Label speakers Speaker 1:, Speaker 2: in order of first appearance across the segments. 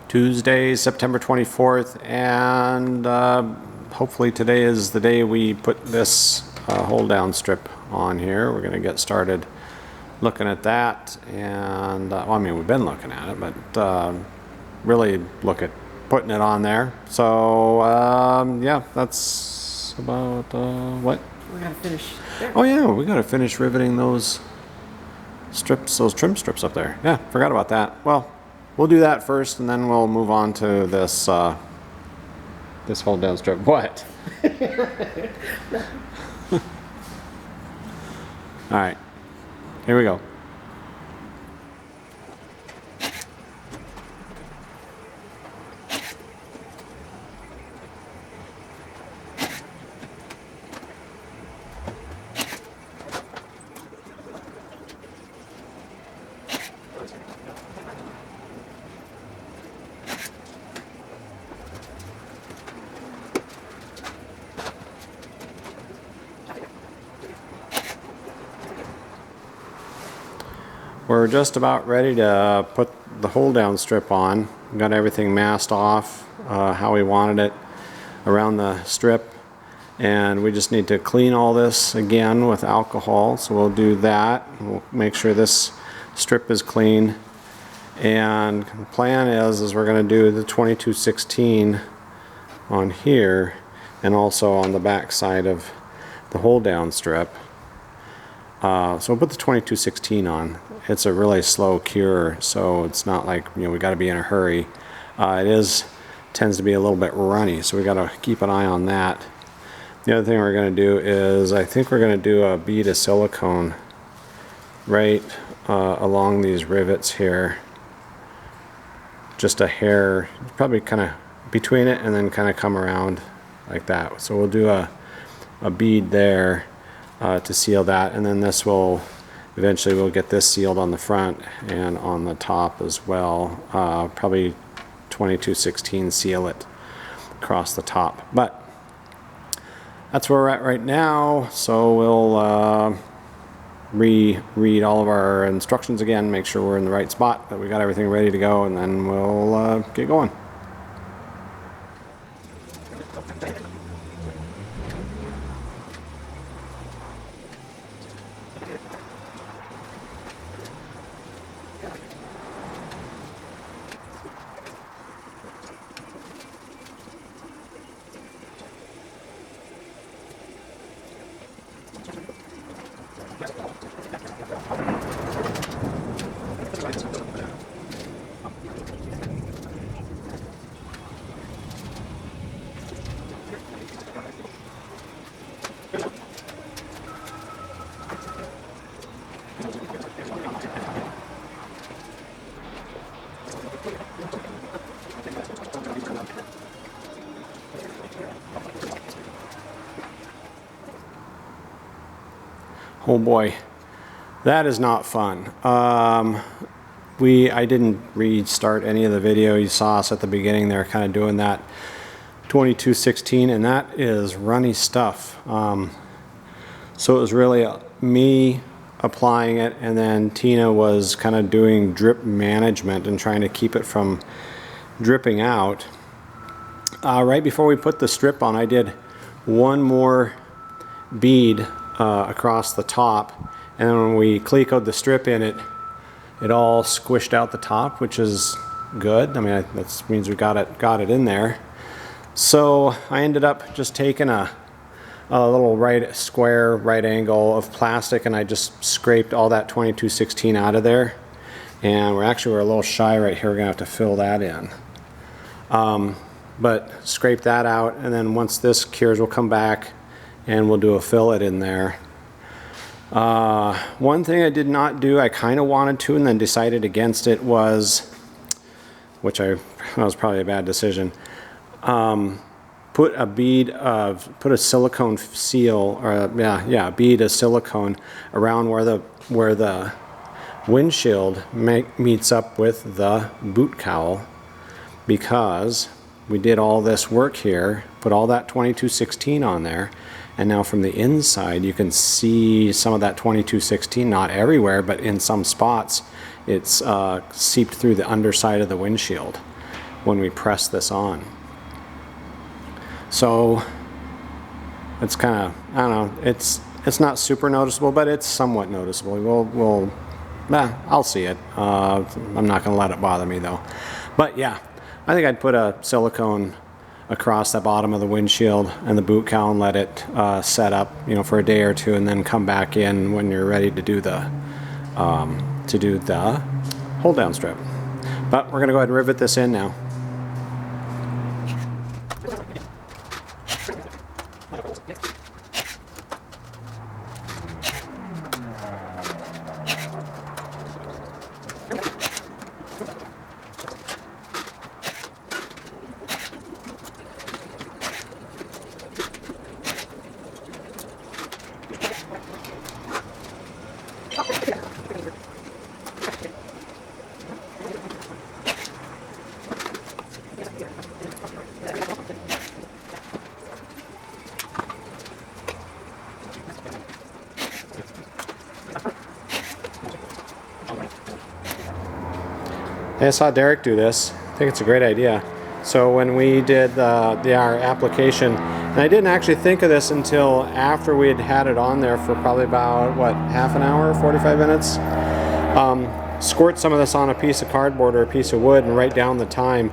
Speaker 1: Tuesday, September 24th, and hopefully today is the day we put this hold down strip on here. We're going to get started looking at that, and well, I mean, we've been looking at it, but really look at putting it on there. So yeah, that's about what?
Speaker 2: We gotta finish there.
Speaker 1: Oh yeah, we gotta finish riveting those strips, those trim strips up there. Yeah, forgot about that. Well, we'll do that first, and then we'll move on to this this hold down strip. What? All right, here we go. We're just about ready to put the hold down strip on. We got everything masked off how we wanted it around the strip, and we just need to clean all this again with alcohol, so we'll do that. We'll make sure this strip is clean, and the plan is we're going to do the 2216 on here and also on the back side of the hold down strip. So we'll put the 2216 on. It's a really slow cure, so it's not like, you know, we got to be in a hurry. It tends to be a little bit runny, so we got to keep an eye on that. The other thing we're going to do is, I think we're going to do a bead of silicone right along these rivets here. Just a hair, probably kind of between it, and then kind of come around like that. So we'll do a bead there to seal that, and then this will eventually we'll get this sealed on the front and on the top as well. Probably 2216 seal it across the top, but that's where we're at right now. So we'll reread all of our instructions again, make sure we're in the right spot, that we got everything ready to go, and then we'll get going. Oh boy, that is not fun. I didn't restart any of the video. You saw us at the beginning there kind of doing that 2216, and that is runny stuff. So it was really me applying it, and then Tina was kind of doing drip management and trying to keep it from dripping out. Right before we put the strip on, I did one more bead across the top, and then when we clecoed the strip in, it all squished out the top, which is good. I mean, that means we got it in there. So I ended up just taking a little square right angle of plastic, and I just scraped all that 2216 out of there, and we're a little shy right here. We're gonna have to fill that in, but scrape that out, and then once this cures, we'll come back and we'll do a fillet in there. One thing I did not do, I kind of wanted to and then decided against it, was, that was probably a bad decision, put a silicone seal, or a bead of silicone around where the windshield meets up with the boot cowl, because we did all this work here, put all that 2216 on there, and now from the inside you can see some of that 2216, not everywhere, but in some spots it's seeped through the underside of the windshield. when we press this on. So it's kind of, I don't know, it's not super noticeable, but it's somewhat noticeable. I'll see it. I'm not going to let it bother me though. But yeah, I think I'd put a silicone across the bottom of the windshield and the boot cowl and let it set up, you know, for a day or two, and then come back in when you're ready to do the hold down strip. But we're going to go ahead and rivet this in now. I saw Derek do this. I think it's a great idea. So when we did our application, and I didn't actually think of this until after we had it on there for probably about, what, half an hour, 45 minutes? Squirt some of this on a piece of cardboard or a piece of wood and write down the time.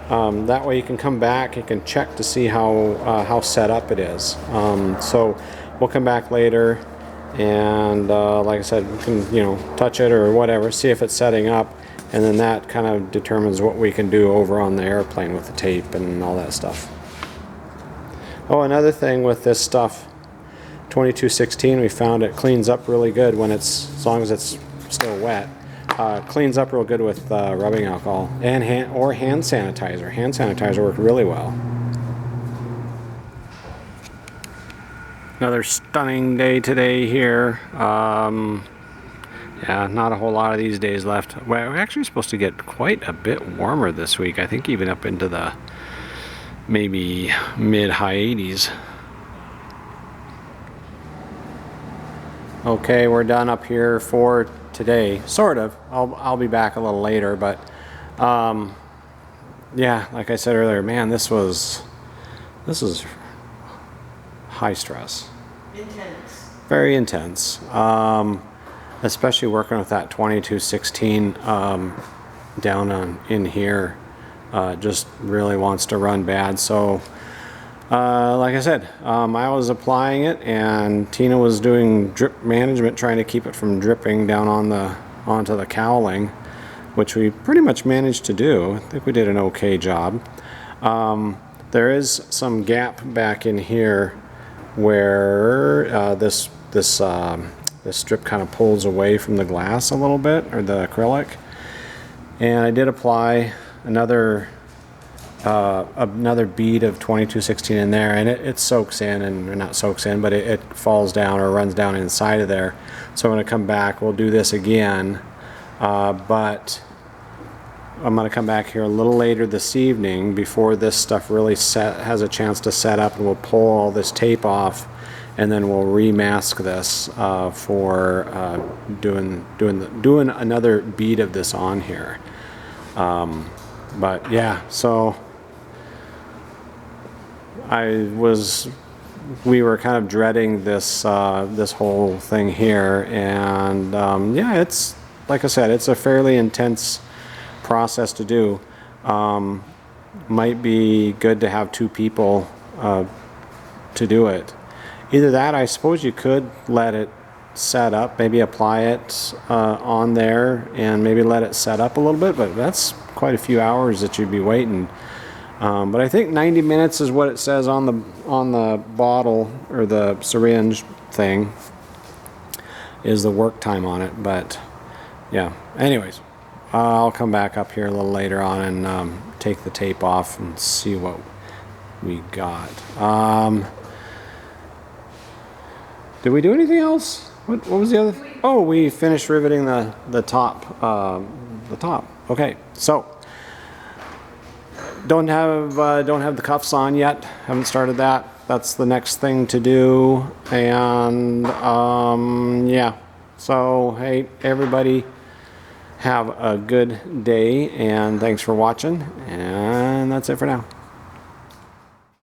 Speaker 1: That way you can come back, you can check to see how set up it is. So we'll come back later and like I said, we can, you know, touch it or whatever, see if it's setting up. And then that kind of determines what we can do over on the airplane with the tape and all that stuff. Oh, another thing with this stuff, 2216, we found it cleans up really good when it's, as long as it's still wet. Cleans up real good with rubbing alcohol and hand sanitizer. Hand sanitizer worked really well. Another stunning day today here. Yeah, not a whole lot of these days left. We're actually supposed to get quite a bit warmer this week. I think even up into the maybe mid-high 80s. Okay, we're done up here for today. Sort of. I'll be back a little later, but yeah, like I said earlier, man, this is high stress. Intense. Very intense. Especially working with that 2216 down in here, just really wants to run bad. So like I said, I was applying it and Tina was doing drip management, trying to keep it from dripping down onto the cowling, which we pretty much managed to do. I think we did an okay job. There is some gap back in here where this strip kind of pulls away from the glass a little bit, or the acrylic. And I did apply another bead of 2216 in there, and it soaks in, and not soaks in, but it falls down or runs down inside of there. So I'm going to come back, we'll do this again, but I'm going to come back here a little later this evening before this stuff really has a chance to set up, and we'll pull all this tape off, and then we'll remask this for doing another bead of this on here. But yeah, so we were kind of dreading this this whole thing here, and yeah, it's, like I said, it's a fairly intense process to do. Might be good to have two people to do it. Either that, I suppose you could let it set up, maybe apply it on there and maybe let it set up a little bit, but that's quite a few hours that you'd be waiting. But I think 90 minutes is what it says on the bottle or the syringe thing is the work time on it. But yeah, anyways, I'll come back up here a little later on and take the tape off and see what we got. Did we do anything else? What was the other? Oh, we finished riveting the top. The top. Okay, so don't have the cuffs on yet. Haven't started that. That's the next thing to do. And yeah. So hey, everybody, have a good day, and thanks for watching. And And that's it for now.